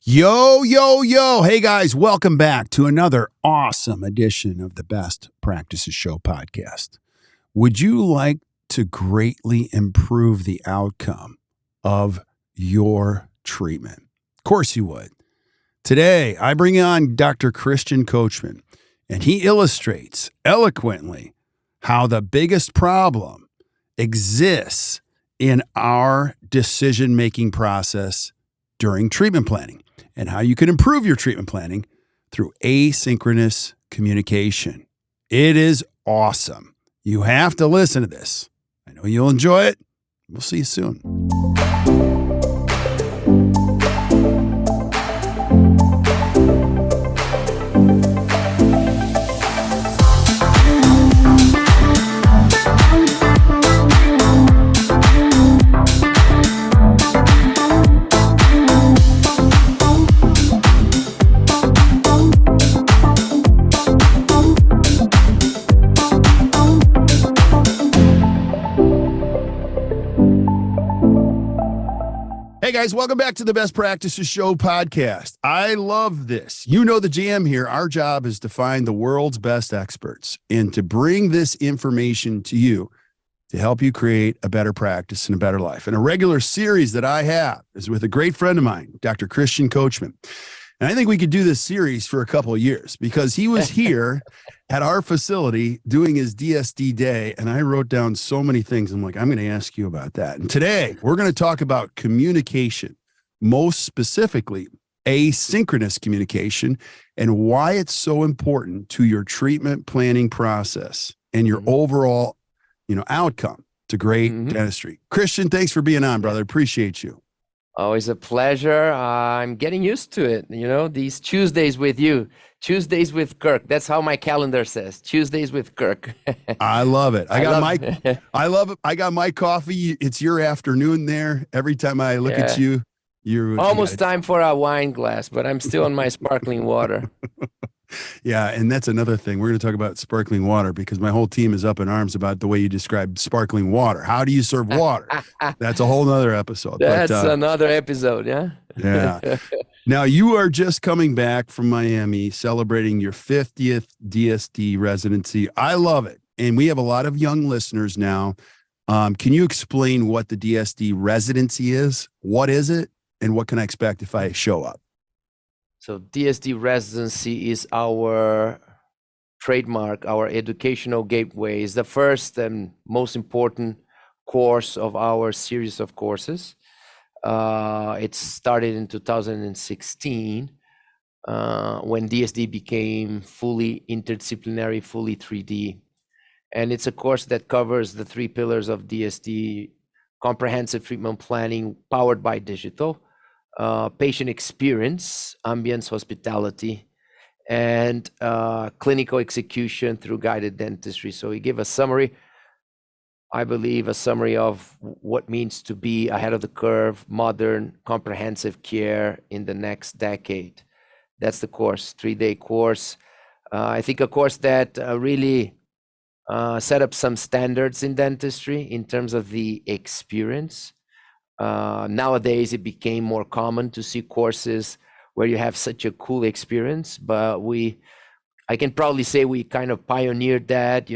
Yo, yo, yo. Hey, guys, welcome back to another awesome edition of the Best Practices Show podcast. Would you like to greatly improve the outcome of your treatment? Of course you would. Today, I bring on Dr. Christian Coachman, and he illustrates eloquently how the biggest problem exists in our decision-making process during treatment planning, and how you can improve your treatment planning through asynchronous communication. It is awesome. You have to listen to this. I know you'll enjoy it. We'll see you soon. Hey guys, welcome back to the Best Practices Show podcast. I love this. You know the GM here. Our job is to find the world's best experts and to bring this information to you to help you create a better practice and a better life. And a regular series that I have is with a great friend of mine, Dr. Christian Coachman. And I think we could do this series for a couple of years because he was here at our facility doing his DSD day. And I wrote down so many things. I'm like, I'm going to ask you about that. And today we're going to talk about communication, most specifically asynchronous communication, and why it's so important to your treatment planning process and your overall, outcome to great dentistry. Christian, thanks for being on, brother. Appreciate you. Always a pleasure. I'm getting used to it. These Tuesdays with you, Tuesdays with Kirk. That's how my calendar says. Tuesdays with Kirk. I love it. I love it. I got my coffee. It's your afternoon there. Every time I look at you, you're almost time for a wine glass, but I'm still on my sparkling water. Yeah, and that's another thing. We're going to talk about sparkling water because my whole team is up in arms about the way you describe sparkling water. How do you serve water? That's a whole nother episode. That's another episode, yeah? Yeah. Now, you are just coming back from Miami celebrating your 50th DSD residency. I love it. And we have a lot of young listeners now. Can you explain what the DSD residency is? What is it? And what can I expect if I show up? So DSD Residency is our trademark, our educational gateway. Is the first and most important course of our series of courses. It started in 2016 when DSD became fully interdisciplinary, fully 3D. And it's a course that covers the three pillars of DSD: comprehensive treatment planning powered by digital, patient experience, ambience, hospitality, and clinical execution through guided dentistry. So we give a summary, I believe, a summary of what means to be ahead of the curve, modern, comprehensive care in the next decade. That's the course, 3-day course. I think a course that really set up some standards in dentistry in terms of the experience. Nowadays, it became more common to see courses where you have such a cool experience, but I can probably say we kind of pioneered that,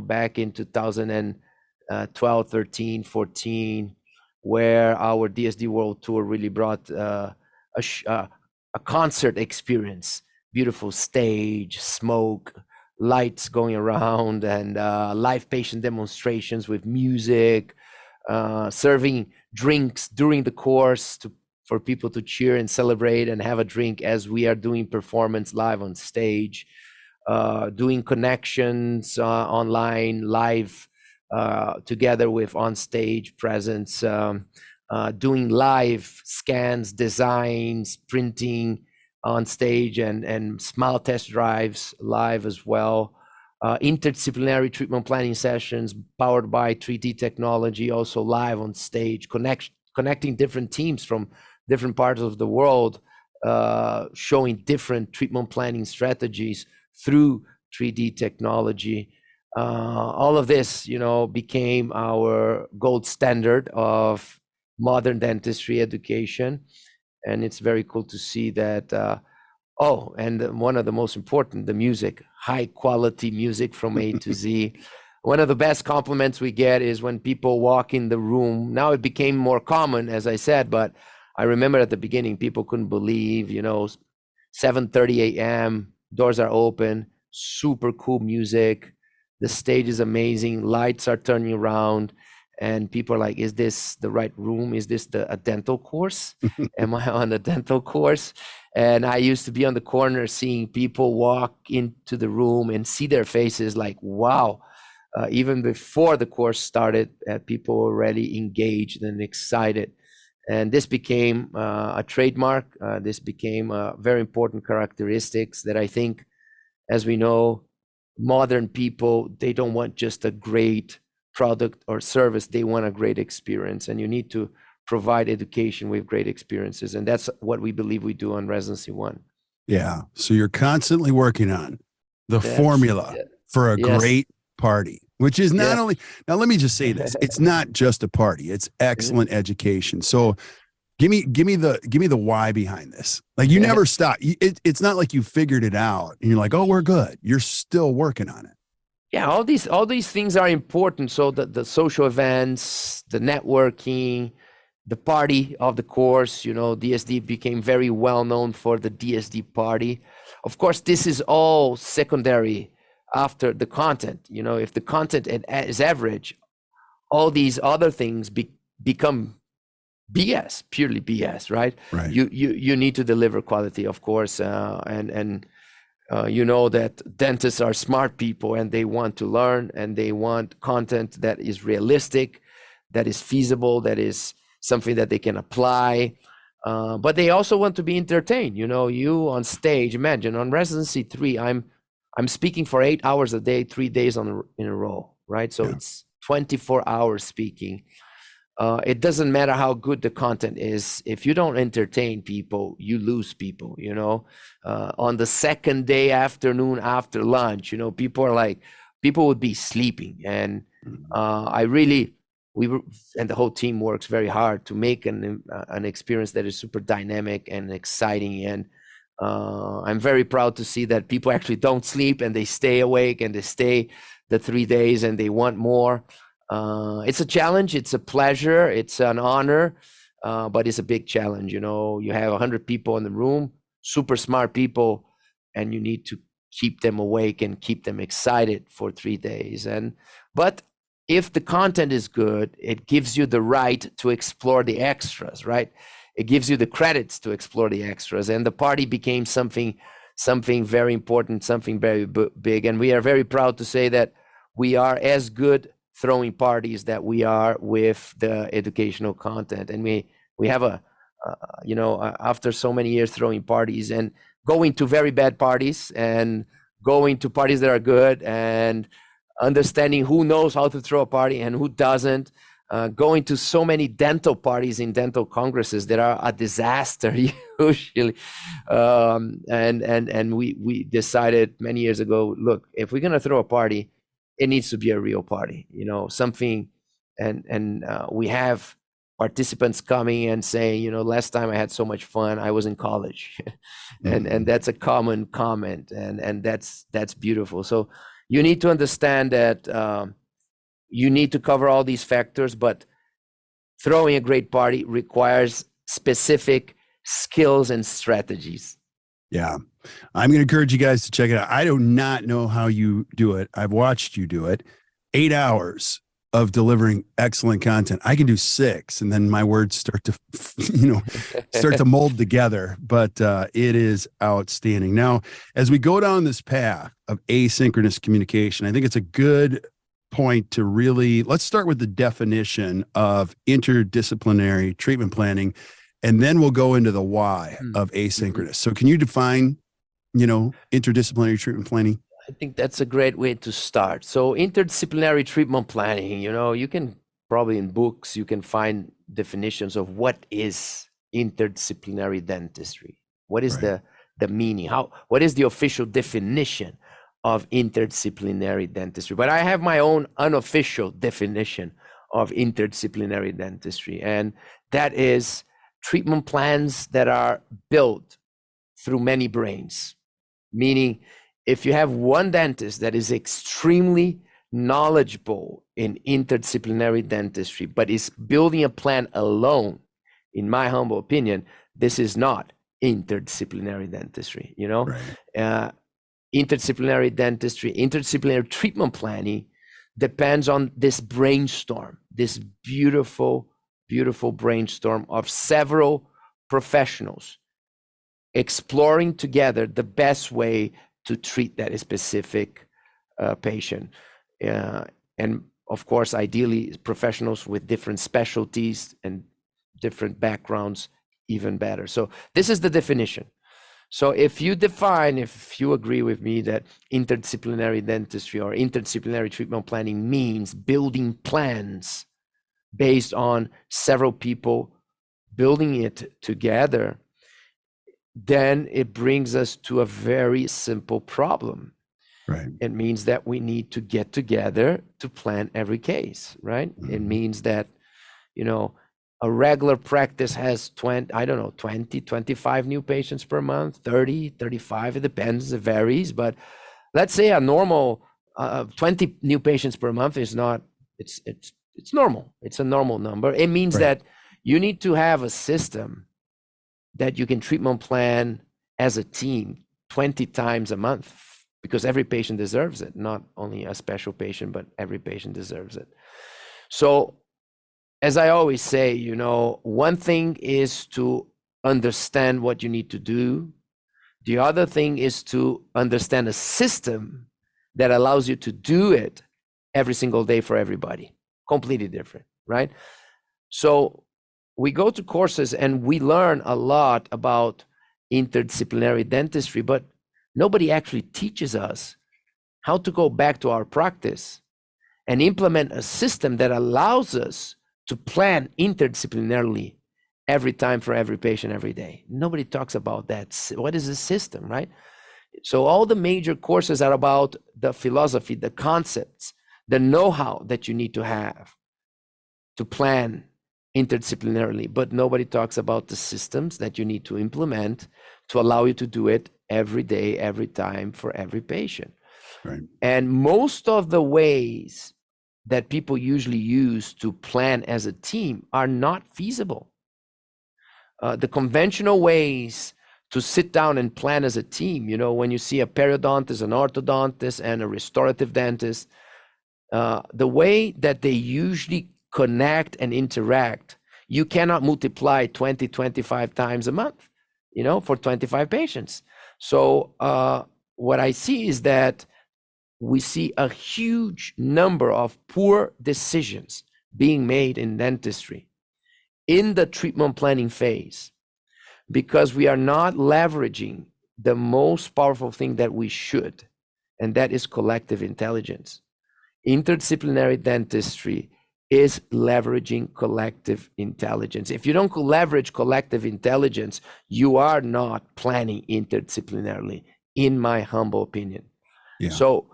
back in 2012, 13, 14, where our DSD World Tour really brought a concert experience, beautiful stage, smoke, lights going around, and live patient demonstrations with music, serving drinks during the course for people to cheer and celebrate and have a drink as we are doing performance live on stage, doing connections online, live together with on-stage presence, doing live scans, designs, printing on stage, and smile test drives live as well. Interdisciplinary treatment planning sessions powered by 3D technology, also live on stage, connecting different teams from different parts of the world, showing different treatment planning strategies through 3D technology. All of this, became our gold standard of modern dentistry education. And it's very cool to see that. Oh, and one of the most important, the music, high quality music from A to Z. One of the best compliments we get is when people walk in the room. Now it became more common, as I said, but I remember at the beginning, people couldn't believe, 7:30 a.m., doors are open, super cool music. The stage is amazing. Lights are turning around. And people are like, is this the right room? Is this a dental course? Am I on a dental course? And I used to be on the corner seeing people walk into the room and see their faces like, wow. Even before the course started, people were already engaged and excited. And this became a trademark. This became very important characteristics that I think, as we know, modern people, they don't want just a great product or service, they want a great experience. And you need to provide education with great experiences. And that's what we believe we do on Residency One. Yeah. So you're constantly working on the formula for a great party, which is not only, now let me just say this, it's not just a party, it's excellent education. So give me the why behind this. Like you never stop. It's not like you figured it out and you're like, oh, we're good. You're still working on it. Yeah, all these things are important. So the social events, the networking, the party of the course, DSD became very well known for the DSD party. Of course, this is all secondary after the content. If the content is average, all these other things become BS, purely BS, right? Right. You need to deliver quality, of course, and that dentists are smart people and they want to learn and they want content that is realistic, that is feasible, that is something that they can apply. But they also want to be entertained. You on stage, imagine on Residency 3, I'm speaking for 8 hours a day, 3 days in a row, right? So it's 24 hours speaking. It doesn't matter how good the content is. If you don't entertain people, you lose people, on the second day afternoon after lunch, people would be sleeping. And and the whole team works very hard to make an experience that is super dynamic and exciting. And I'm very proud to see that people actually don't sleep and they stay awake and they stay the 3 days and they want more. It's a challenge, it's a pleasure, it's an honor, but it's a big challenge. You have 100 people in the room, super smart people, and you need to keep them awake and keep them excited for 3 days. But if the content is good, it gives you the right to explore the extras, right? It gives you the credits to explore the extras. And the party became something very important, something very big. And we are very proud to say that we are as good throwing parties that we are with the educational content. And we have after so many years throwing parties and going to very bad parties and going to parties that are good and understanding who knows how to throw a party and who doesn't, going to so many dental parties in dental congresses that are a disaster usually. And we decided many years ago, look, if we're going to throw a party, it needs to be a real party, something. And we have participants coming and saying, last time I had so much fun, I was in college. and that's a common comment. And that's beautiful. So you need to understand that you need to cover all these factors, but throwing a great party requires specific skills and strategies. Yeah. I'm going to encourage you guys to check it out. I do not know how you do it. I've watched you do it. 8 hours of delivering excellent content. I can do 6, and then my words start to mold together, but it is outstanding. Now, as we go down this path of asynchronous communication, I think it's a good point to let's start with the definition of interdisciplinary treatment planning, and then we'll go into the why of asynchronous. So can you define, interdisciplinary treatment planning? I think that's a great way to start. So interdisciplinary treatment planning, you can probably in books, you can find definitions of what is interdisciplinary dentistry. What is the meaning? What is the official definition of interdisciplinary dentistry? But I have my own unofficial definition of interdisciplinary dentistry. And that is treatment plans that are built through many brains. Meaning, if you have one dentist that is extremely knowledgeable in interdisciplinary dentistry, but is building a plan alone, in my humble opinion, this is not interdisciplinary dentistry, you know? Right. Interdisciplinary dentistry, interdisciplinary treatment planning depends on this brainstorm, this beautiful, beautiful brainstorm of several professionals exploring together the best way to treat that specific patient. And of course, ideally, professionals with different specialties and different backgrounds, even better. So this is the definition. So if you agree with me that interdisciplinary dentistry or interdisciplinary treatment planning means building plans based on several people building it together, then it brings us to a very simple problem. Right. It means that we need to get together to plan every case, right? Mm-hmm. It means that, a regular practice has 20, 25 new patients per month, 30, 35, it depends, it varies. But let's say a normal 20 new patients per month is not, it's normal. It's a normal number. It means that you need to have a system that you can treatment plan as a team 20 times a month, because every patient deserves it, not only a special patient, but every patient deserves it. So as I always say, one thing is to understand what you need to do. The other thing is to understand a system that allows you to do it every single day for everybody. Completely different, right? So we go to courses and we learn a lot about interdisciplinary dentistry, but nobody actually teaches us how to go back to our practice and implement a system that allows us to plan interdisciplinarily every time for every patient every day. Nobody talks about that. What is a system, right? So all the major courses are about the philosophy, the concepts, the know-how that you need to have to plan interdisciplinarily, but nobody talks about the systems that you need to implement to allow you to do it every day, every time for every patient. Right. And most of the ways that people usually use to plan as a team are not feasible. The conventional ways to sit down and plan as a team, when you see a periodontist, an orthodontist, and a restorative dentist, the way that they usually connect and interact, you cannot multiply 20, 25 times a month, for 25 patients. So what I see is that we see a huge number of poor decisions being made in dentistry in the treatment planning phase, because we are not leveraging the most powerful thing that we should, and that is collective intelligence. Interdisciplinary dentistry is leveraging collective intelligence. If you don't leverage collective intelligence, you are not planning interdisciplinarily, in my humble opinion. Yeah. So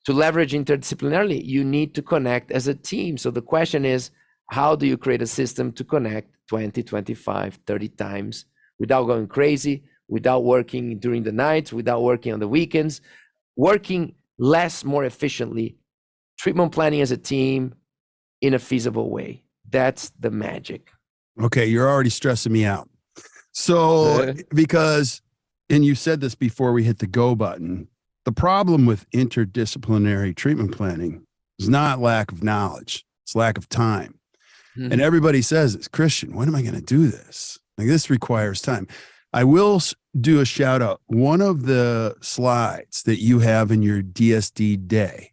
to leverage interdisciplinarily, you need to connect as a team. So the question is, how do you create a system to connect 20, 25, 30 times without going crazy, without working during the nights, without working on the weekends, working less, more efficiently, treatment planning as a team in a feasible way? That's the magic. Okay, you're already stressing me out. So, because, and you said this before we hit the go button, the problem with interdisciplinary treatment planning is not lack of knowledge, it's lack of time. Mm-hmm. And everybody says it's Christian, when am I going to do this? Like, this requires time. I will do a shout out. One of the slides that you have in your DSD day,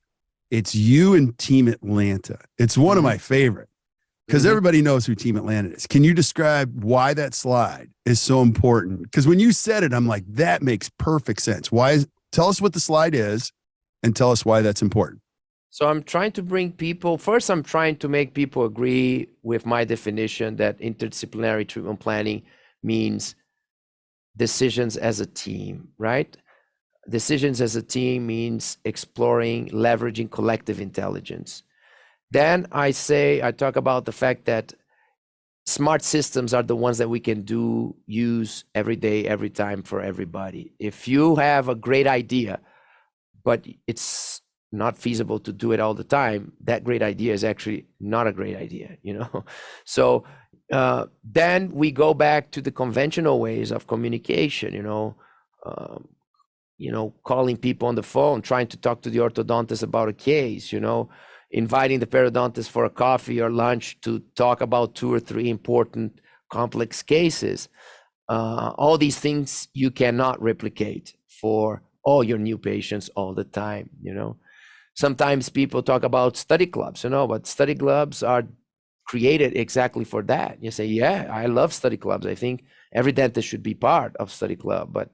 it's you and Team Atlanta. It's one of my favorite, because everybody knows who Team Atlanta is. Can you describe why that slide is so important? Because when you said it, I'm like, that makes perfect sense. Tell us what the slide is and tell us why that's important. So I'm trying to bring people, first I'm trying to make people agree with my definition that interdisciplinary treatment planning means decisions as a team, right? Decisions as a team means exploring, leveraging collective intelligence. Then I talk about the fact that smart systems are the ones that we can use every day, every time for everybody. If you have a great idea, but it's not feasible to do it all the time, that great idea is actually not a great idea, So then we go back to the conventional ways of communication, calling people on the phone, trying to talk to the orthodontist about a case, inviting the periodontist for a coffee or lunch to talk about 2 or 3 important complex cases. All these things you cannot replicate for all your new patients all the time, Sometimes people talk about study clubs, but study clubs are created exactly for that. You say, yeah, I love study clubs. I think every dentist should be part of study club, but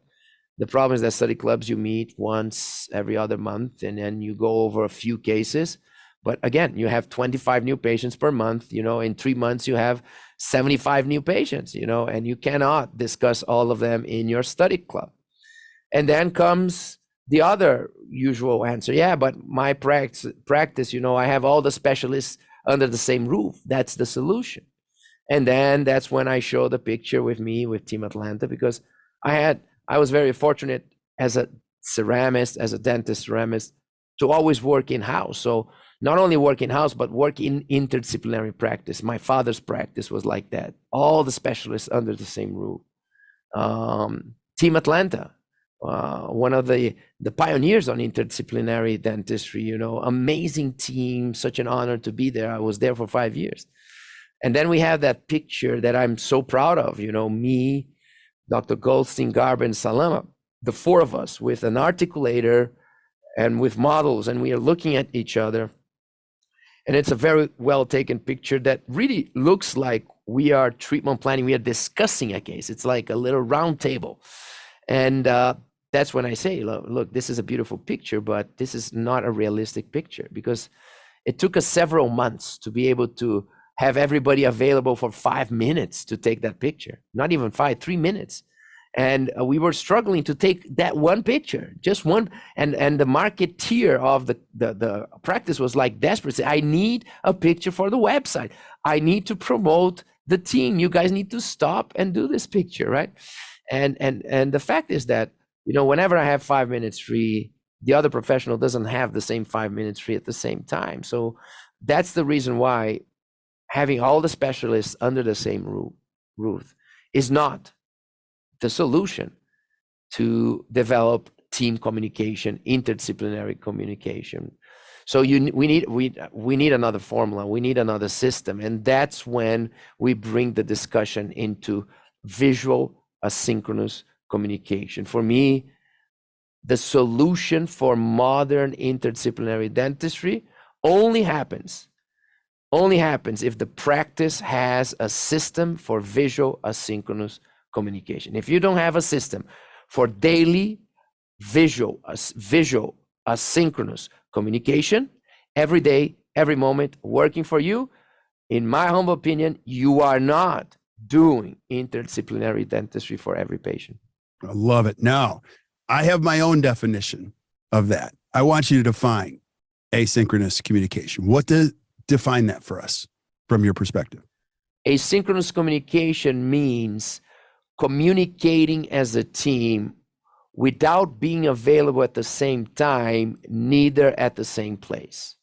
the problem is that study clubs, you meet once every other month, and then you go over a few cases. But again, you have 25 new patients per month, in 3 months, you have 75 new patients, and you cannot discuss all of them in your study club. And then comes the other usual answer. Yeah, but my practice, I have all the specialists under the same roof. That's the solution. And then that's when I show the picture with me with Team Atlanta, because I was very fortunate as a ceramist, as a dentist ceramist, to always work in-house. So not only work in-house, but work in interdisciplinary practice. My father's practice was like that. All the specialists under the same roof. Team Atlanta, one of the pioneers on interdisciplinary dentistry, amazing team, such an honor to be there. I was there for 5 years. And then we have that picture that I'm so proud of, me, Dr. Goldstein, Garber, and Salama, the 4 of us with an articulator and with models, and we are looking at each other. And it's a very well taken picture that really looks like we are treatment planning. We are discussing a case. It's like a little round table. And that's when I say, look, this is a beautiful picture, but this is not a realistic picture, because it took us several months to be able to have everybody available for 5 minutes to take that picture, not even 5, 3 minutes. And we were struggling to take that one picture, just one. And the marketeer of the practice was like desperate. Say, I need a picture for the website. I need to promote the team. You guys need to stop and do this picture, right? And the fact is that, whenever I have 5 minutes free, the other professional doesn't have the same 5 minutes free at the same time. So that's the reason why having all the specialists under the same roof is not the solution to develop team communication, interdisciplinary communication. So we need another formula. We need another system, and that's when we bring the discussion into visual asynchronous communication. For me, the solution for modern interdisciplinary dentistry only happens if the practice has a system for visual asynchronous communication. If you don't have a system for daily visual asynchronous communication, every day, every moment, working for you, in my humble opinion, you are not doing interdisciplinary dentistry for every patient. I love it. Now, I have my own definition of that. I want you to define asynchronous communication. Define that for us from your perspective. Asynchronous communication means communicating as a team without being available at the same time, neither at the same place.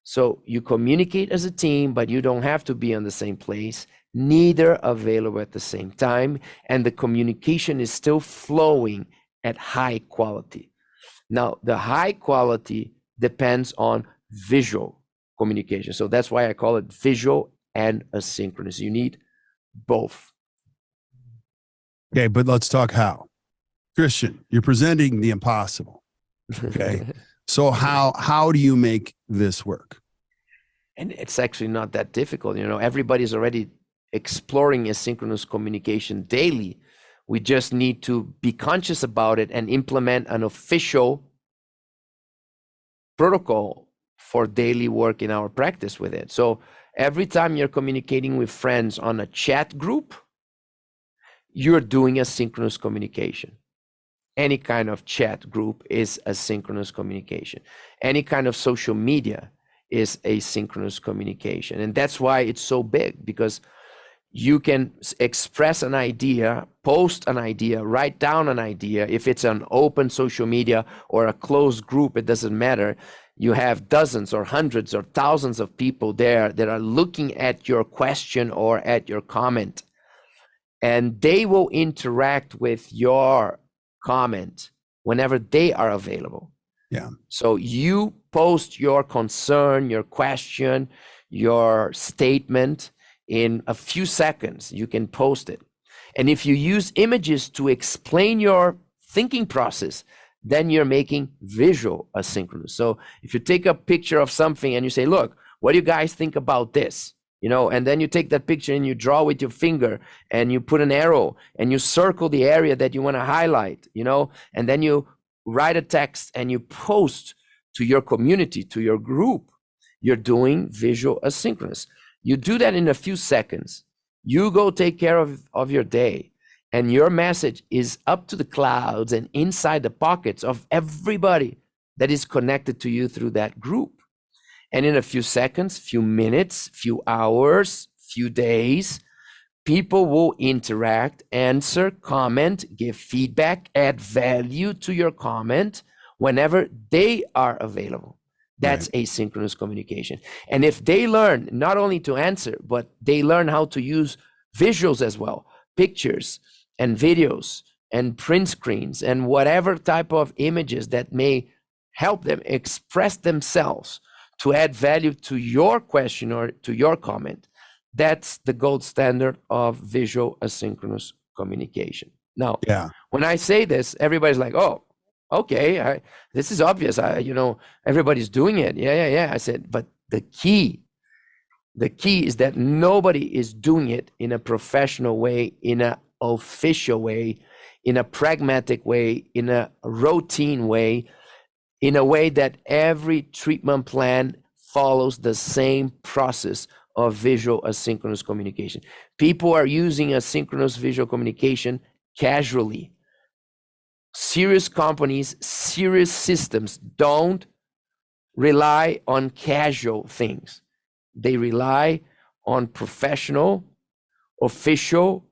So you communicate as a team, but you don't have to be on the same place, neither available at the same time, and the communication is still flowing at high quality. Now, the high quality depends on visual communication. So that's why I call it visual and asynchronous. You need both. Okay, but let's talk how. Christian, you're presenting the impossible. Okay. So how do you make this work? And it's actually not that difficult. Everybody's already exploring asynchronous communication daily. We just need to be conscious about it and implement an official protocol for daily work in our practice with it. So every time you're communicating with friends on a chat group, you're doing asynchronous communication. Any kind of chat group is asynchronous communication. Any kind of social media is asynchronous communication. And that's why it's so big, because You can express an idea, post an idea, write down an idea. If it's an open social media or a closed group, it doesn't matter. You have dozens or hundreds or thousands of people there that are looking at your question or at your comment, and they will interact with your comment whenever they are available. Yeah. So you post your concern, your question, your statement in a few seconds. You can post it. And if you use images to explain your thinking process, then you're making visual asynchronous. So if you take a picture of something and you say, look, what do you guys think about this? You know, and then you take that picture and you draw with your finger and you put an arrow and you circle the area that you want to highlight, you know, and then you write a text and you post to your community, to your group. You're doing visual asynchronous. You do that in a few seconds. You go take care of your day, and your message is up to the clouds and inside the pockets of everybody that is connected to you through that group. And in a few seconds, few minutes, few hours, few days, people will interact, answer, comment, give feedback, add value to your comment whenever they are available. That's asynchronous communication. And if they learn not only to answer, but they learn how to use visuals as well, pictures and videos and print screens and whatever type of images that may help them express themselves to add value to your question or to your comment, that's the gold standard of visual asynchronous communication. Now, when I say this, everybody's like, oh, okay, this is obvious. Everybody's doing it. Yeah. I said, but the key is that nobody is doing it in a professional way, in an official way, in a pragmatic way, in a routine way, in a way that every treatment plan follows the same process of visual asynchronous communication. People are using asynchronous visual communication casually. Serious companies, serious systems don't rely on casual things. They rely on professional, official,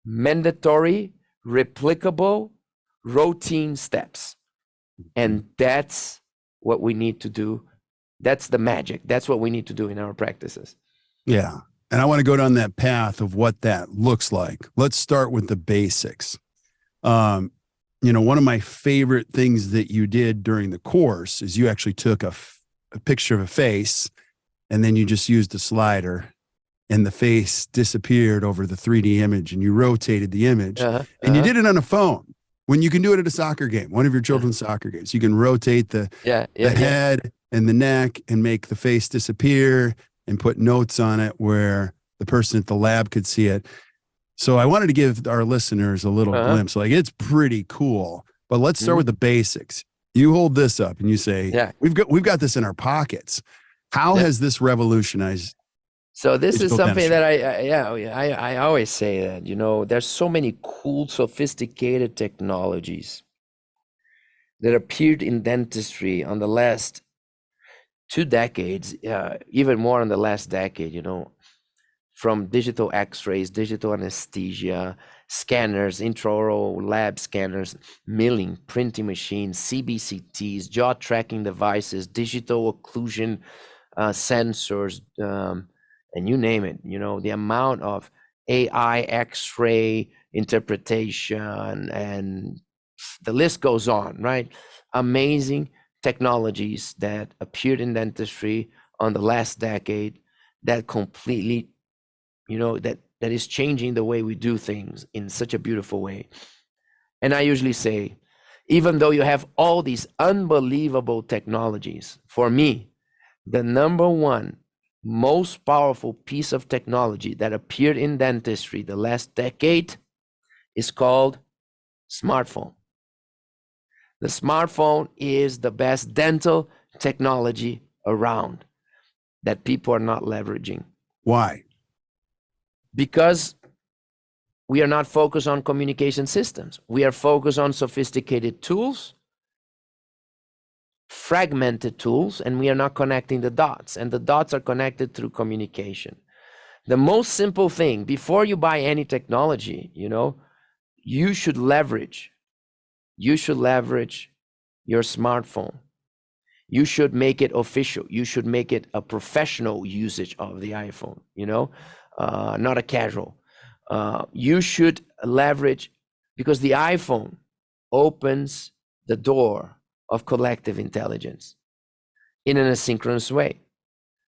mandatory, replicable, routine steps. And that's what we need to do. That's the magic. That's what we need to do in our practices. Yeah. And I want to go down that path of what that looks like. Let's start with the basics. One of my favorite things that you did during the course is you actually took a picture of a face, and then you just used a slider, and the face disappeared over the 3D image, and you rotated the image, and you did it on a phone. When you can do it at a soccer game, one of your children's soccer games, you can rotate the head and the neck and make the face disappear and put notes on it where the person at the lab could see it. So I wanted to give our listeners a little glimpse. Like, it's pretty cool, but let's start with the basics. You hold this up and you say, we've got this in our pockets. How has this revolutionized? So this is something that I always say that, there's so many cool, sophisticated technologies that appeared in dentistry on the last 2 decades, even more in the last decade, from digital x-rays, digital anesthesia, scanners, intraoral lab scanners, milling, printing machines, CBCTs, jaw tracking devices, digital occlusion sensors, and you name it, the amount of AI x-ray interpretation, and the list goes on, right? Amazing technologies that appeared in dentistry on the last decade that completely, that is changing the way we do things in such a beautiful way. And I usually say, even though you have all these unbelievable technologies, for me, the number one most powerful piece of technology that appeared in dentistry the last decade is called smartphone. The smartphone is the best dental technology around that people are not leveraging. Why? Because we are not focused on communication systems. We are focused on sophisticated tools, fragmented tools, and we are not connecting the dots. And the dots are connected through communication. The most simple thing, before you buy any technology, you should leverage your smartphone. You should make it official. You should make it a professional usage of the iPhone, not a casual. You should leverage, because the iPhone opens the door of collective intelligence in an asynchronous way.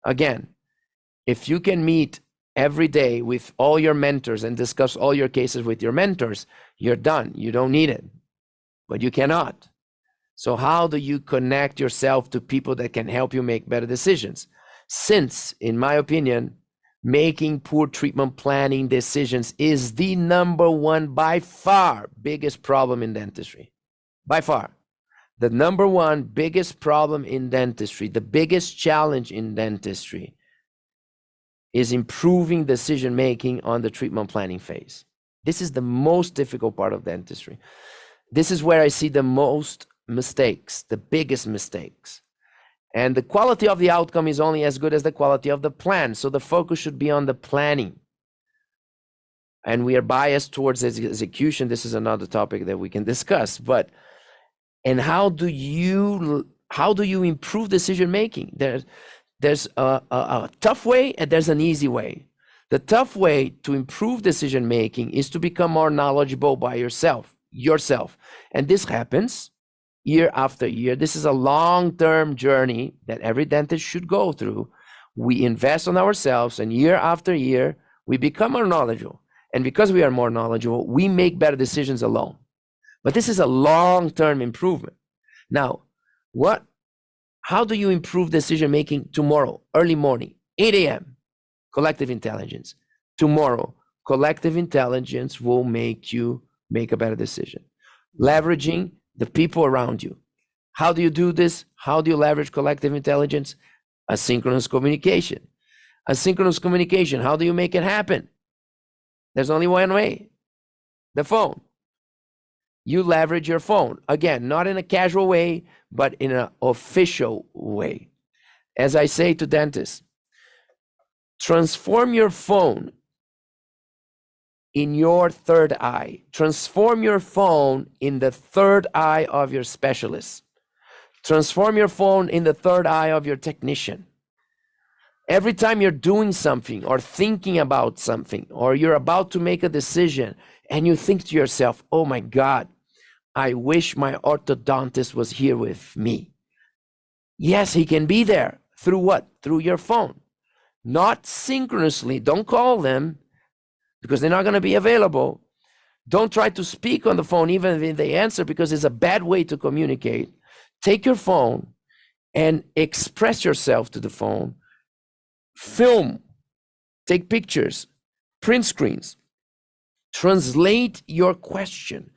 Again, if you can meet every day with all your mentors and discuss all your cases with your mentors, you're done. You don't need it, but you cannot. So how do you connect yourself to people that can help you make better decisions? Since, in my opinion, making poor treatment planning decisions is the number one, by far, biggest problem in dentistry. By far. The number one biggest problem in dentistry, the biggest challenge in dentistry, is improving decision-making on the treatment planning phase. This is the most difficult part of dentistry. This is where I see the most mistakes, the biggest mistakes. And the quality of the outcome is only as good as the quality of the plan. So the focus should be on the planning. And we are biased towards execution. This is another topic that we can discuss. And how do you improve decision making? There's a tough way and there's an easy way. The tough way to improve decision making is to become more knowledgeable by yourself. And this happens year after year. This is a long-term journey that every dentist should go through. We invest on ourselves, and year after year, we become more knowledgeable. And because we are more knowledgeable, we make better decisions alone. But this is a long-term improvement. Now, how do you improve decision-making tomorrow, early morning, 8 a.m., collective intelligence? Tomorrow, collective intelligence will make you make a better decision. Leveraging the people around you. How do you do this? How do you leverage collective intelligence? Asynchronous communication. Asynchronous communication, how do you make it happen? There's only one way, the phone. You leverage your phone. Again, not in a casual way, but in an official way. As I say to dentists, transform your phone in your third eye. Transform your phone in the third eye of your specialist. Transform your phone in the third eye of your technician. Every time you're doing something or thinking about something, or you're about to make a decision, and you think to yourself, oh my God, I wish my orthodontist was here with me. Yes, he can be there. Through what? Through your phone. Not synchronously. Don't call them, because they're not going to be available. Don't try to speak on the phone even if they answer, because it's a bad way to communicate. Take your phone and express yourself to the phone. Film, take pictures, print screens, translate your question,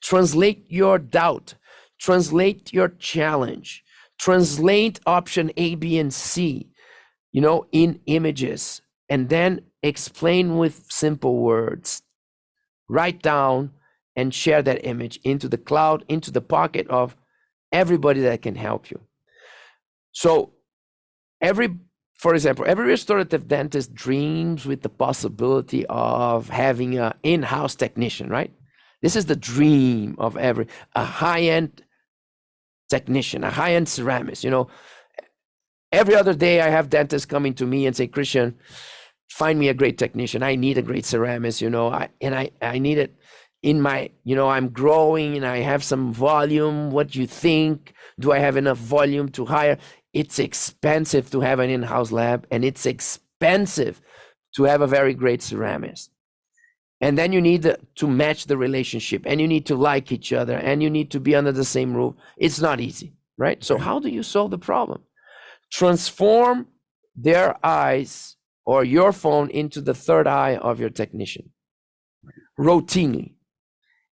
translate your doubt, translate your challenge, translate option A, B, and C, in images, and then explain with simple words. Write down and share that image into the cloud, into the pocket of everybody that can help you. So for example, every restorative dentist dreams with the possibility of having an in-house technician, right? This is the dream of a high-end technician, a high-end ceramist. Every other day I have dentists coming to me and say, Christian, find me a great technician. I need a great ceramist, I need it in my, I'm growing and I have some volume. What do you think? Do I have enough volume to hire? It's expensive to have an in-house lab, and it's expensive to have a very great ceramist. And then you need to match the relationship, and you need to like each other, and you need to be under the same roof. It's not easy, right? So how do you solve the problem? Transform their eyes or your phone into the third eye of your technician routinely,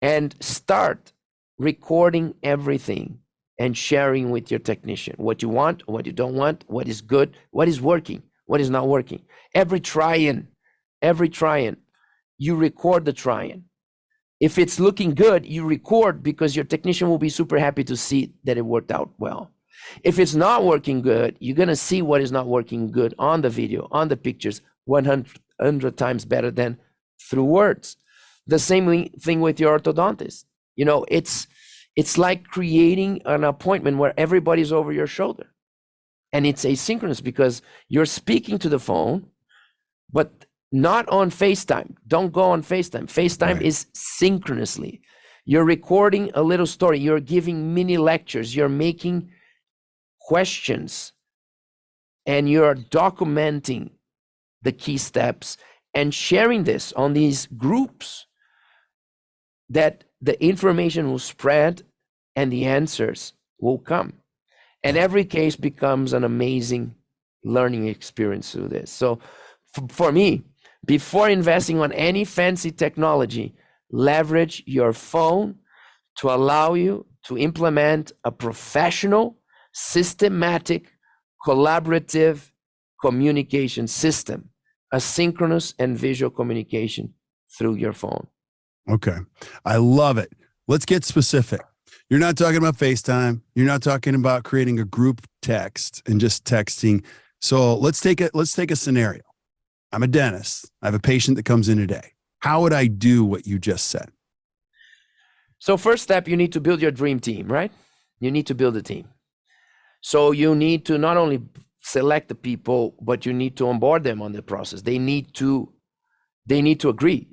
and start recording everything and sharing with your technician what you want, what you don't want, what is good, what is working, what is not working. Every try-in, you record the try-in. If it's looking good, you record, because your technician will be super happy to see that it worked out well. If it's not working good, you're going to see what is not working good on the video, on the pictures, 100 100 times better than through words. The same thing with your orthodontist. You know, it's like creating an appointment where everybody's over your shoulder. And it's asynchronous because you're speaking to the phone, but not on FaceTime. Don't go on FaceTime. FaceTime Right. is synchronously. You're recording a little story. You're giving mini lectures. You're making questions. And you're documenting the key steps and sharing this on these groups that the information will spread and the answers will come. And every case becomes an amazing learning experience through this. So for me, before investing on any fancy technology, leverage your phone to allow you to implement a professional, systematic, collaborative communication system, asynchronous and visual communication through your phone. Okay. I love it. Let's get specific. You're not talking about FaceTime. You're not talking about creating a group text and just texting. So let's take a scenario. I'm a dentist. I have a patient that comes in today. How would I do what you just said? So first step, you need to build your dream team, right? You need to build a team. So you need to not only select the people, but you need to onboard them on the process. They need to agree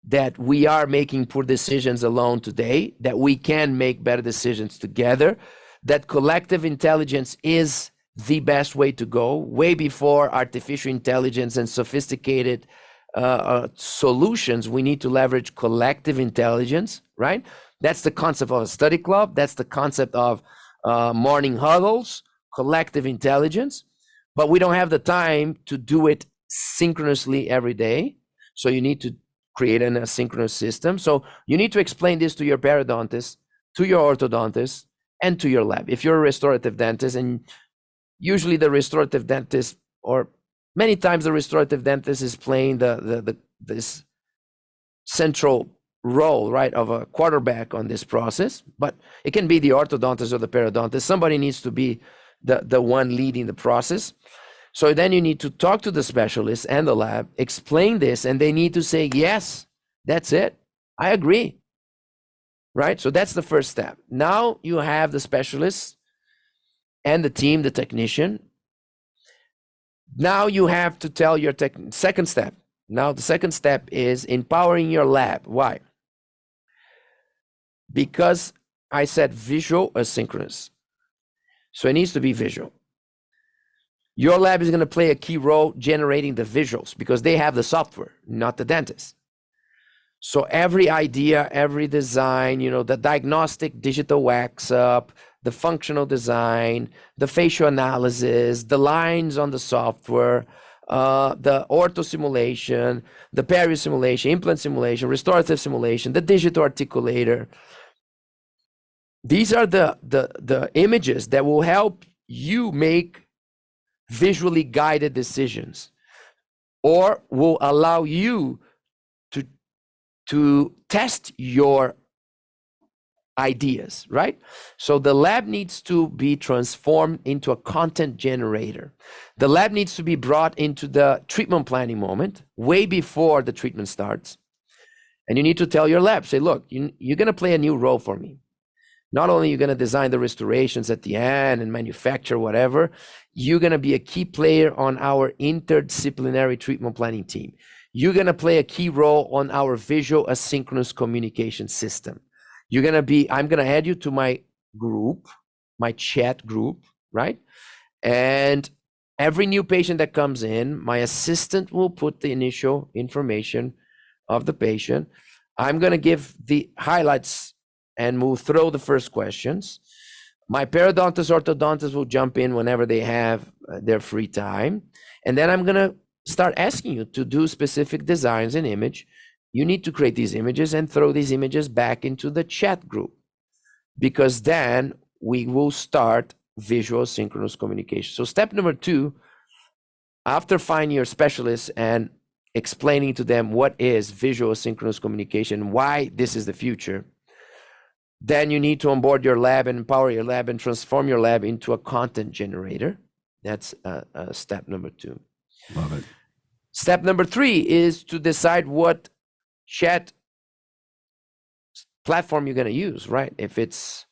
that we are making poor decisions alone today, that we can make better decisions together, that collective intelligence is the best way to go, way before artificial intelligence and sophisticated solutions. We need to leverage collective intelligence, right? That's the concept of a study club. That's the concept of morning huddles, collective intelligence. But we don't have the time to do it synchronously every day. So you need to create an asynchronous system. So you need to explain this to your periodontist, to your orthodontist, and to your lab. If you're a restorative dentist, and usually the restorative dentist, or many times the restorative dentist is playing this central role, right, of a quarterback on this process, but it can be the orthodontist or the periodontist. Somebody needs to be the one leading the process. So then you need to talk to the specialist and the lab, explain this, and they need to say, yes, that's it. I agree, right? So that's the first step. Now you have the specialist and the team, the technician. Now you have to tell your second step. Now the second step is empowering your lab. Why? Because I said visual asynchronous. So it needs to be visual. Your lab is going to play a key role generating the visuals because they have the software, not the dentist. So every idea, every design, the diagnostic digital wax up, the functional design, the facial analysis, the lines on the software, the ortho simulation, the perio simulation, implant simulation, restorative simulation, the digital articulator. These are the images that will help you make visually guided decisions, or will allow you to test your ideas, right? So the lab needs to be transformed into a content generator. The lab needs to be brought into the treatment planning moment, way before the treatment starts. And you need to tell your lab, say, look, you're going to play a new role for me. Not only are you going to design the restorations at the end and manufacture whatever, you're going to be a key player on our interdisciplinary treatment planning team. You're going to play a key role on our visual asynchronous communication system. I'm going to add you to my group, my chat group, right? And every new patient that comes in, my assistant will put the initial information of the patient. I'm going to give the highlights and we'll throw the first questions. My periodontist, orthodontist will jump in whenever they have their free time. And then I'm going to start asking you to do specific designs in image. You need to create these images and throw these images back into the chat group, because then we will start visual synchronous communication. So step number 2, after finding your specialists and explaining to them what is visual synchronous communication, why this is the future, then you need to onboard your lab and empower your lab and transform your lab into a content generator. That's step number 2. Love it. Step number 3 is to decide what chat platform you're going to use, right? If it's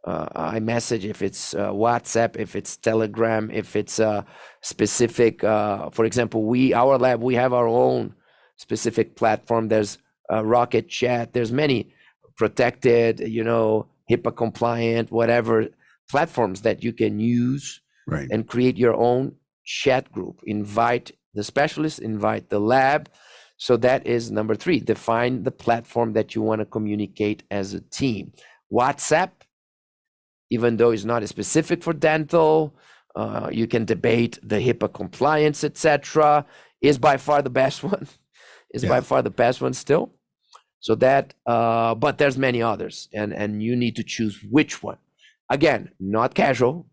iMessage, if it's WhatsApp, if it's Telegram, if it's a specific, for example, our lab, we have our own specific platform. There's Rocket Chat. There's many protected, HIPAA compliant, whatever platforms that you can use, Right. and create your own chat group. Invite the specialist, invite the lab. So that is number 3. Define the platform that you want to communicate as a team. WhatsApp, even though it's not specific for dental, you can debate the HIPAA compliance, etc., is by far the best one. By far the best one still. So that, but there's many others, and you need to choose which one. Again, not casual,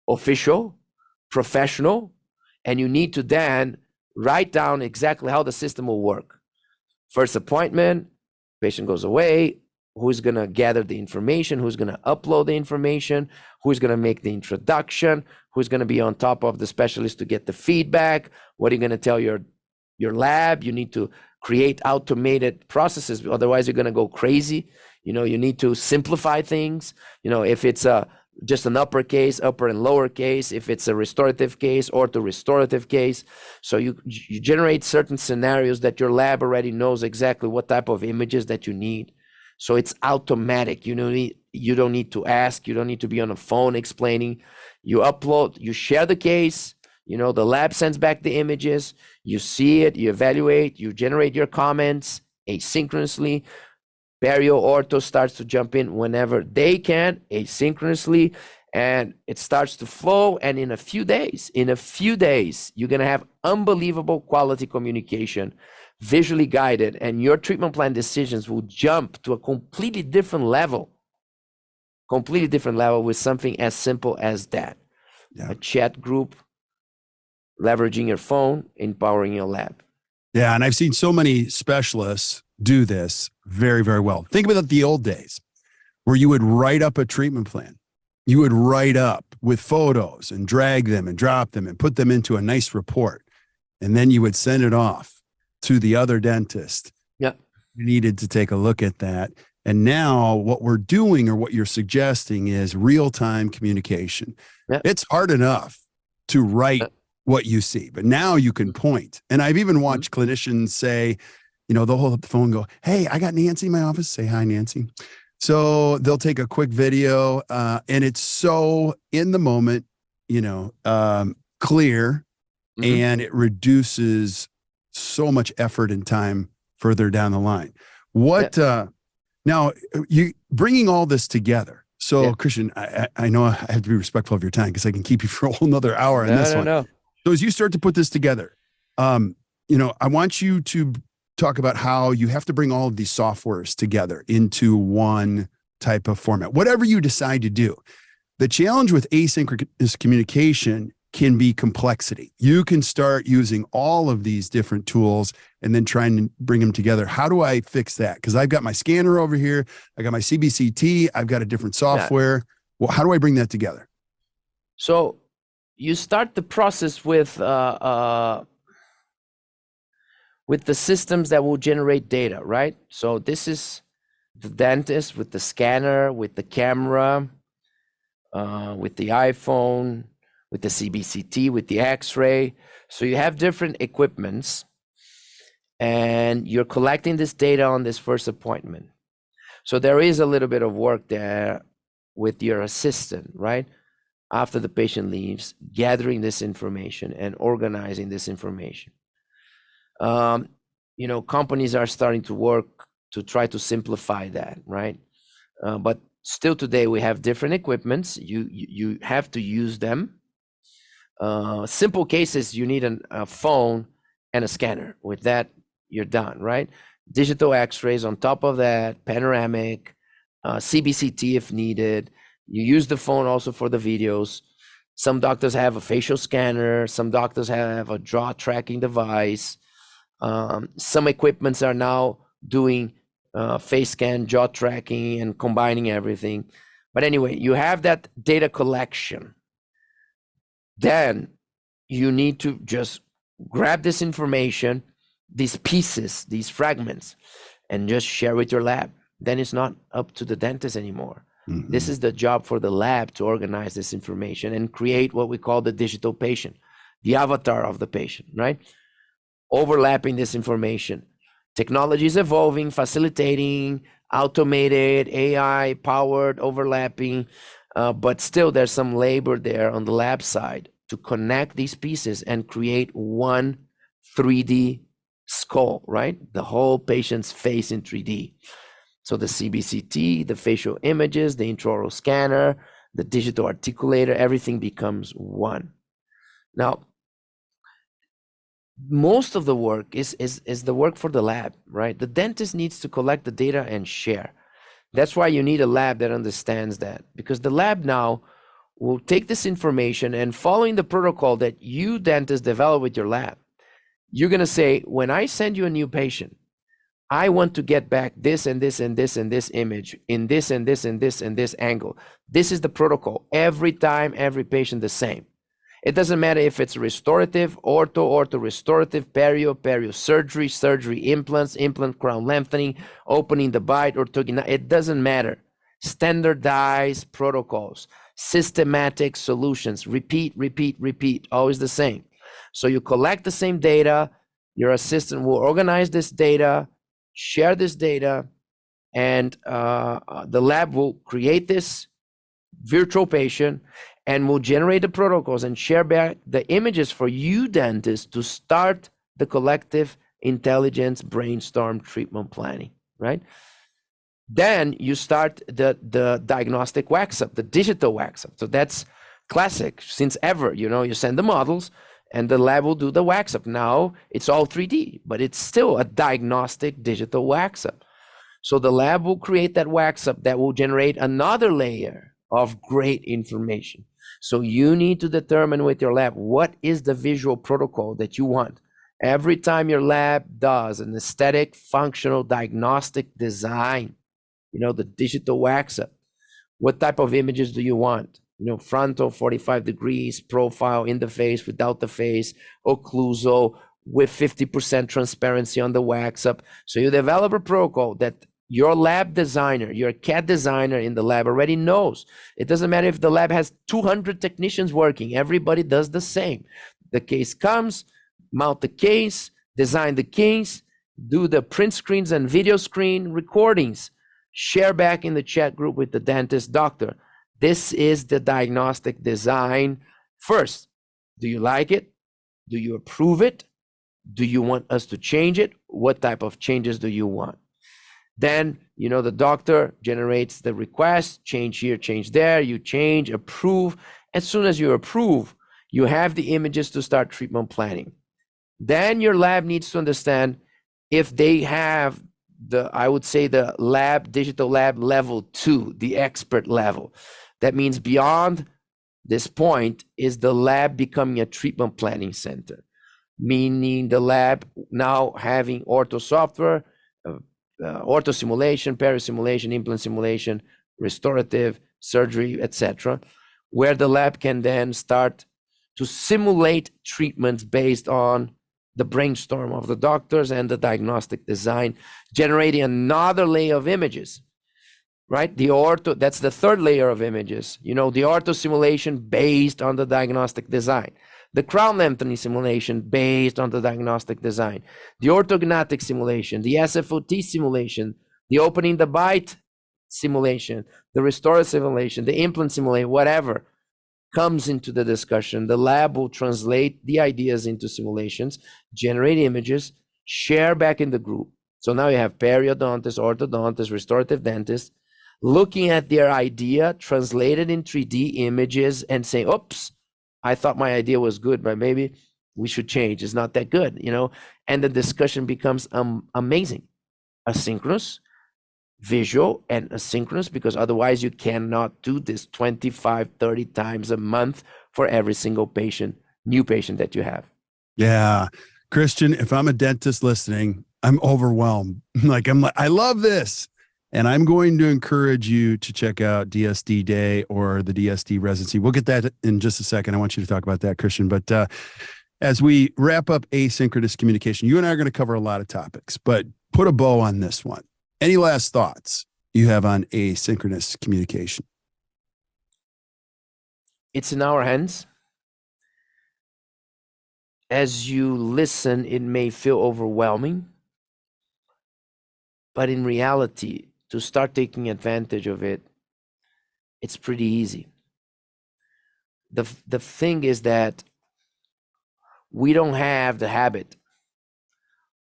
official, professional, and you need to then write down exactly how the system will work. First appointment, patient goes away, who's going to gather the information, who's going to upload the information, who's going to make the introduction, who's going to be on top of the specialist to get the feedback, what are you going to tell your lab. You need to create automated processes, otherwise you're going to go crazy. You need to simplify things. If it's just an upper and lower case, if it's a restorative case, ortho-restorative case. So you generate certain scenarios that your lab already knows exactly what type of images that you need. So it's automatic. You don't need to ask. You don't need to be on the phone explaining. You upload, you share the case. The lab sends back the images. You see it, you evaluate, you generate your comments asynchronously. Perio ortho starts to jump in whenever they can, asynchronously, and it starts to flow. And in a few days, you're going to have unbelievable quality communication, visually guided, and your treatment plan decisions will jump to a completely different level with something as simple as that. A chat group, leveraging your phone, empowering your lab. Yeah, and I've seen so many specialists do this very, very well. Think about the old days where you would write up a treatment plan. You would write up with photos and drag them and drop them and put them into a nice report. And then you would send it off to the other dentist. Yeah. You needed to take a look at that. And now what we're doing, or what you're suggesting, is real-time communication. Yeah. It's hard enough to write what you see, but now you can point. And I've even watched clinicians say, they'll hold up the phone and go, "Hey, I got Nancy in my office. Say hi, Nancy." So they'll take a quick video, and it's so in the moment, clear, and it reduces so much effort and time further down the line. Now you bringing all this together. So Christian, I know I have to be respectful of your time because I can keep you for a whole nother hour on this one. No. So as you start to put this together, I want you to talk about how you have to bring all of these softwares together into one type of format, whatever you decide to do. The challenge with asynchronous communication can be complexity. You can start using all of these different tools and then trying to bring them together. How do I fix that? Because I've got my scanner over here. I got my CBCT. I've got a different software. Well, how do I bring that together? So you start the process with the systems that will generate data, right? So this is the dentist with the scanner, with the camera, with the iPhone, with the CBCT, with the X-ray. So you have different equipments, and you're collecting this data on this first appointment. So there is a little bit of work there with your assistant, right? After the patient leaves, gathering this information and organizing this information. Companies are starting to work to try to simplify that, right? But still today we have different equipments. You have to use them. Simple cases, you need a phone and a scanner. With that, you're done, right? Digital X-rays on top of that, panoramic, CBCT if needed. You use the phone also for the videos. Some doctors have a facial scanner. Some doctors have a jaw tracking device. Some equipments are now doing face scan, jaw tracking, and combining everything. But anyway, you have that data collection. Then you need to just grab this information, these pieces, these fragments, and just share with your lab. Then it's not up to the dentist anymore. Mm-hmm. This is the job for the lab to organize this information and create what we call the digital patient, the avatar of the patient, right? Overlapping this information. Technology is evolving, facilitating, automated, AI-powered, overlapping, but still there's some labor there on the lab side to connect these pieces and create one 3D skull, right? The whole patient's face in 3D. So the CBCT, the facial images, the intraoral scanner, the digital articulator, everything becomes one. Now, most of the work is the work for the lab, right? The dentist needs to collect the data and share. That's why you need a lab that understands that, because the lab now will take this information and following the protocol that you dentists develop with your lab, you're going to say, when I send you a new patient, I want to get back this and this and this and this image in this and this and this and this angle. This is the protocol. Every time, every patient the same. It doesn't matter if it's restorative, ortho, restorative, perio, surgery, implants, implant crown lengthening, opening the bite, orthogonal. It doesn't matter. Standardized protocols, systematic solutions, repeat, always the same. So you collect the same data, your assistant will organize this data, share this data, and the lab will create this virtual patient and will generate the protocols and share back the images for you dentists to start the collective intelligence brainstorm treatment planning, right? Then you start the diagnostic wax up, the digital wax up. So that's classic since ever, you send the models and the lab will do the wax up. Now it's all 3D, but it's still a diagnostic digital wax up. So the lab will create that wax up that will generate another layer of great information. So you need to determine with your lab, what is the visual protocol that you want? Every time your lab does an aesthetic, functional, diagnostic design, the digital wax up, what type of images do you want? Frontal, 45 degrees, profile, in the face, without the face, occlusal, with 50% transparency on the wax up. So you develop a protocol that your lab designer, your CAD designer in the lab already knows. It doesn't matter if the lab has 200 technicians working. Everybody does the same. The case comes, mount the case, design the case, do the print screens and video screen recordings, share back in the chat group with the dentist doctor. This is the diagnostic design. First, do you like it? Do you approve it? Do you want us to change it? What type of changes do you want? Then, the doctor generates the request, change here, change there, you change, approve. As soon as you approve, you have the images to start treatment planning. Then your lab needs to understand if they have I would say the lab, digital lab level 2, the expert level. That means beyond this point is the lab becoming a treatment planning center, meaning the lab now having ortho software, ortho simulation, peri simulation, implant simulation, restorative, surgery, etc., where the lab can then start to simulate treatments based on the brainstorm of the doctors and the diagnostic design, generating another layer of images, right? The ortho, that's the third layer of images. The ortho simulation based on the diagnostic design. The crown lengthening simulation based on the diagnostic design, the orthognathic simulation, the SFOT simulation, the opening the bite simulation, the restorative simulation, the implant simulation, whatever comes into the discussion. The lab will translate the ideas into simulations, generate images, share back in the group. So now you have periodontist, orthodontist, restorative dentist looking at their idea, translated in 3D images and saying, oops, I thought my idea was good, but maybe we should change. It's not that good, and the discussion becomes amazing. Asynchronous, visual, and asynchronous, because otherwise you cannot do this 25, 30 times a month for every single new patient that you have. Yeah. Christian, if I'm a dentist listening, I'm overwhelmed. I love this. And I'm going to encourage you to check out DSD Day or the DSD Residency. We'll get that in just a second. I want you to talk about that, Christian. But As we wrap up asynchronous communication, you and I are going to cover a lot of topics, but put a bow on this one. Any last thoughts you have on asynchronous communication? It's in our hands. As you listen, it may feel overwhelming, but in reality, to start taking advantage of it, it's pretty easy. The thing is that we don't have the habit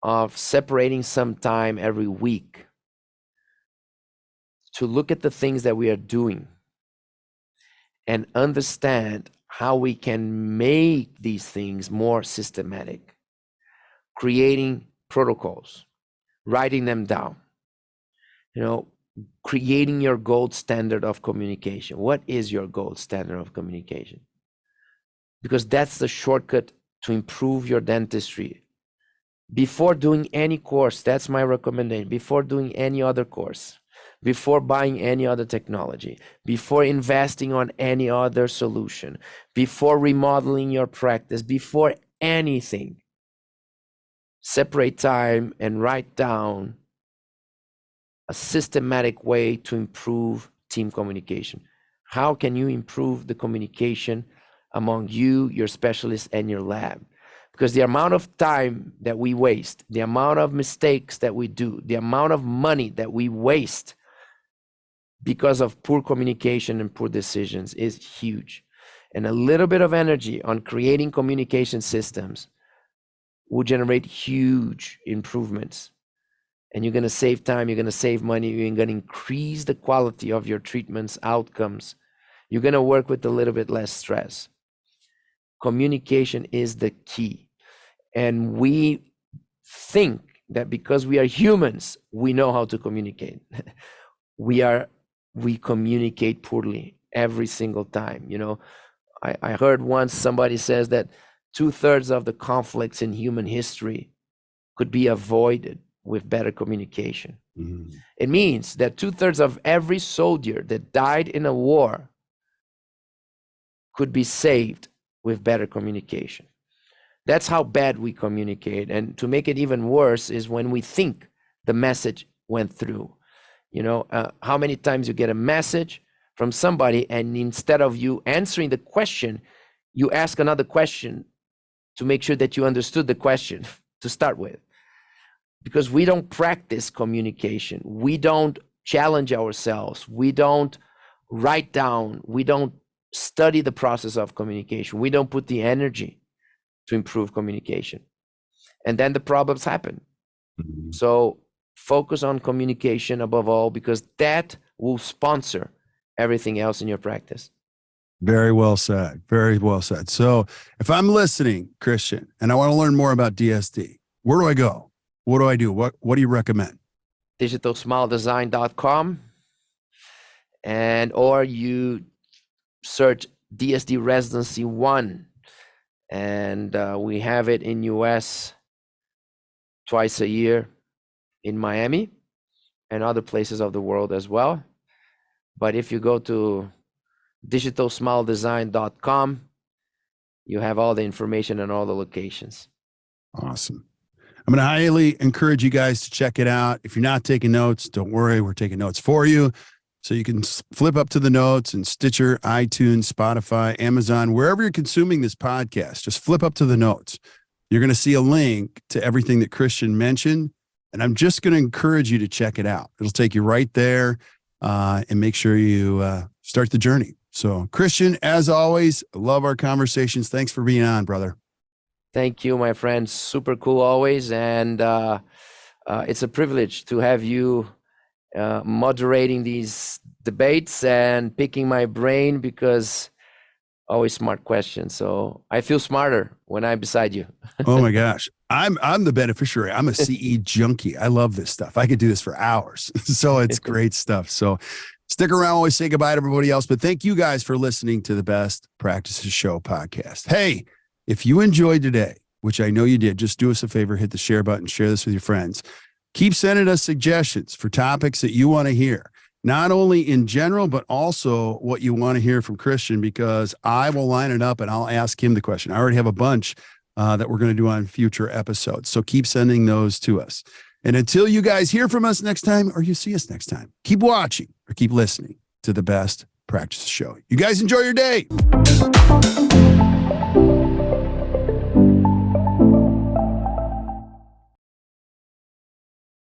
of separating some time every week to look at the things that we are doing and understand how we can make these things more systematic, creating protocols, writing them down, creating your gold standard of communication. What is your gold standard of communication? Because that's the shortcut to improve your dentistry. Before doing any course, that's my recommendation. Before doing any other course, before buying any other technology, before investing on any other solution, before remodeling your practice, before anything, separate time and write down a systematic way to improve team communication. How can you improve the communication among you, your specialist, and your lab? Because the amount of time that we waste, the amount of mistakes that we do, the amount of money that we waste because of poor communication and poor decisions is huge. And a little bit of energy on creating communication systems will generate huge improvements. And you're going to save time, you're going to save money, you're going to increase the quality of your treatments, outcomes. You're going to work with a little bit less stress. Communication is the key. And we think that because we are humans, we know how to communicate. We communicate poorly every single time. I heard once somebody says that 2/3 of the conflicts in human history could be avoided with better communication. Mm-hmm. It means that 2/3 of every soldier that died in a war could be saved with better communication. That's how bad we communicate. And to make it even worse is when we think the message went through. How many times you get a message from somebody and instead of you answering the question, you ask another question to make sure that you understood the question to start with. Because we don't practice communication. We don't challenge ourselves. We don't write down. We don't study the process of communication. We don't put the energy to improve communication. And then the problems happen. Mm-hmm. So focus on communication above all, because that will sponsor everything else in your practice. Very well said. Very well said. So if I'm listening, Christian, and I want to learn more about DSD, where do I go? What do I do? What do you recommend? digitalsmiledesign.com, or you search DSD Residency 1, and we have it in US twice a year in Miami and other places of the world as well. But if you go to digitalsmiledesign.com, you have all the information and all the locations. Awesome. I'm going to highly encourage you guys to check it out. If you're not taking notes, don't worry. We're taking notes for you. So you can flip up to the notes and Stitcher, iTunes, Spotify, Amazon, wherever you're consuming this podcast, just flip up to the notes. You're going to see a link to everything that Christian mentioned. And I'm just going to encourage you to check it out. It'll take you right there and make sure you start the journey. So Christian, as always, love our conversations. Thanks for being on, brother. Thank you, my friend. Super cool always. And it's a privilege to have you moderating these debates and picking my brain, because always smart questions. So I feel smarter when I'm beside you. Oh my gosh. I'm the beneficiary. I'm a CE junkie. I love this stuff. I could do this for hours. So it's great stuff. So stick around while we say goodbye to everybody else. But thank you guys for listening to the Best Practices Show podcast. Hey, if you enjoyed today, which I know you did, just do us a favor, hit the share button, share this with your friends. Keep sending us suggestions for topics that you want to hear, not only in general, but also what you want to hear from Christian, because I will line it up and I'll ask him the question. I already have a bunch that we're going to do on future episodes. So keep sending those to us. And until you guys hear from us next time, or you see us next time, keep watching or keep listening to the Best Practices Show. You guys enjoy your day.